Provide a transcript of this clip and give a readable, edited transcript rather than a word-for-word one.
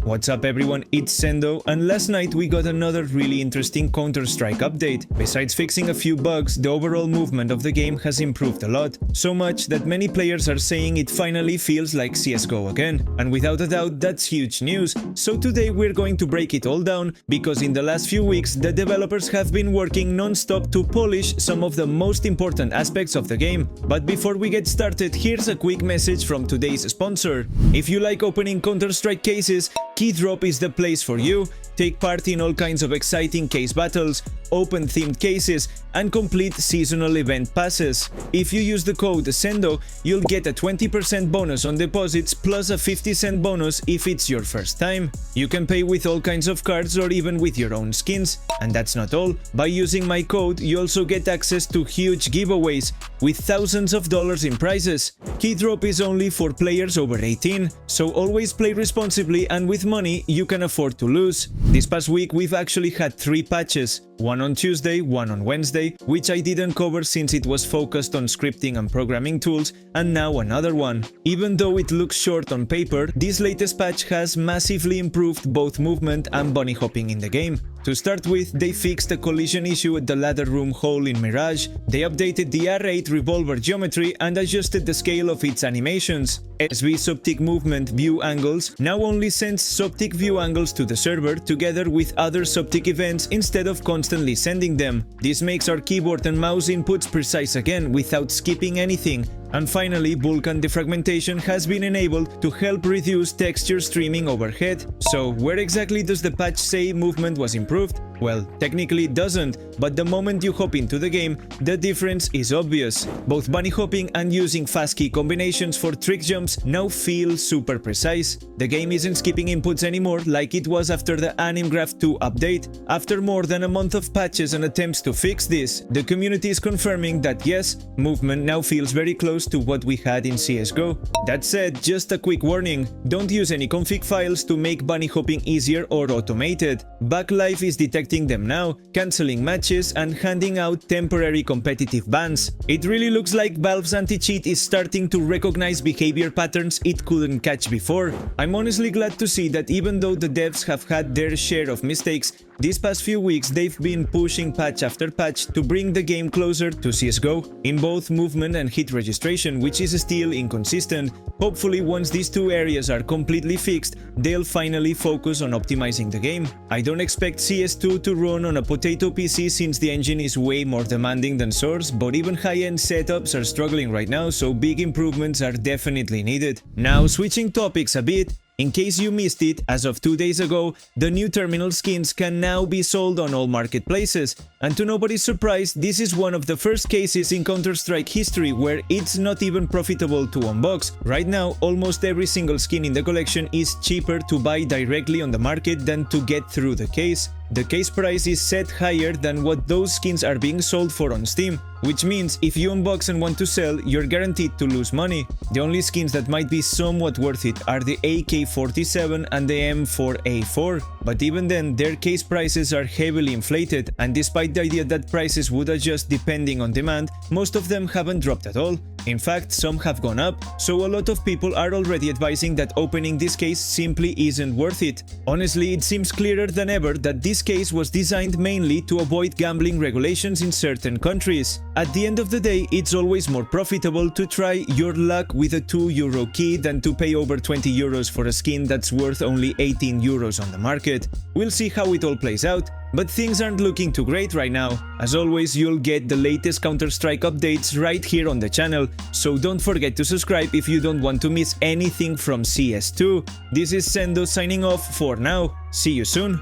What's up everyone, it's Sendoh, and last night we got another really interesting Counter-Strike update. Besides fixing a few bugs, the overall movement of the game has improved a lot, so much that many players are saying it finally feels like CSGO again. And without a doubt, that's huge news. So today we're going to break it all down, because in the last few weeks the developers have been working non-stop to polish some of the most important aspects of the game. But before we get started, here's a quick message from today's sponsor. If you like opening Counter-Strike cases, Keydrop is the place for you. Take part in all kinds of exciting case battles, open themed cases, and complete seasonal event passes. If you use the code sendoh, you'll get a 20% bonus on deposits plus a 50-cent bonus if it's your first time. You can pay with all kinds of cards or even with your own skins. And that's not all. By using my code, you also get access to huge giveaways with thousands of dollars in prizes. Keydrop is only for players over 18, so always play responsibly and with money you can afford to lose. This past week we've actually had 3 patches, one on Tuesday, one on Wednesday, which I didn't cover since it was focused on scripting and programming tools, and now another one. Even though it looks short on paper, this latest patch has massively improved both movement and bunny hopping in the game. To start with, they fixed a collision issue at the ladder room hole in Mirage, they updated the R8 revolver geometry and adjusted the scale of its animations. SV Subtic movement view angles now only sends Subtic view angles to the server together with other Subtic events instead of constantly sending them. This makes our keyboard and mouse inputs precise again without skipping anything. And finally, Vulkan defragmentation has been enabled to help reduce texture streaming overhead. So where exactly does the patch say movement was improved? Well, technically it doesn't, but the moment you hop into the game, the difference is obvious. Both bunny hopping and using fast key combinations for trick jumps now feel super precise. The game isn't skipping inputs anymore like it was after the AnimGraph 2 update. After more than a month of patches and attempts to fix this, the community is confirming that yes, movement now feels very close to what we had in CSGO. That said, just a quick warning, don't use any config files to make bunny hopping easier or automated. Backlife is detecting them now, cancelling matches and handing out temporary competitive bans. It really looks like Valve's anti-cheat is starting to recognize behavior patterns it couldn't catch before. I'm honestly glad to see that even though the devs have had their share of mistakes, these past few weeks they've been pushing patch after patch to bring the game closer to CSGO, in both movement and hit registration, which is still inconsistent. Hopefully once these two areas are completely fixed, they'll finally focus on optimizing the game. I don't expect CS2 to run on a potato PC since the engine is way more demanding than Source, but even high-end setups are struggling right now, so big improvements are definitely needed. Now switching topics a bit, in case you missed it, as of 2 days ago, the new terminal skins can now be sold on all marketplaces. And to nobody's surprise, this is one of the first cases in Counter-Strike history where it's not even profitable to unbox. Right now, almost every single skin in the collection is cheaper to buy directly on the market than to get through the case. The case price is set higher than what those skins are being sold for on Steam, which means if you unbox and want to sell, you're guaranteed to lose money. The only skins that might be somewhat worth it are the AK-47 and the M4A4, but even then their case prices are heavily inflated, and despite the idea that prices would adjust depending on demand, most of them haven't dropped at all. In fact, some have gone up, so a lot of people are already advising that opening this case simply isn't worth it. Honestly, it seems clearer than ever that this case was designed mainly to avoid gambling regulations in certain countries. At the end of the day, it's always more profitable to try your luck with a €2 key than to pay over €20 for a skin that's worth only €18 on the market. We'll see how it all plays out. But things aren't looking too great right now. As always, you'll get the latest Counter-Strike updates right here on the channel, so don't forget to subscribe if you don't want to miss anything from CS2. This is Sendoh signing off for now. See you soon.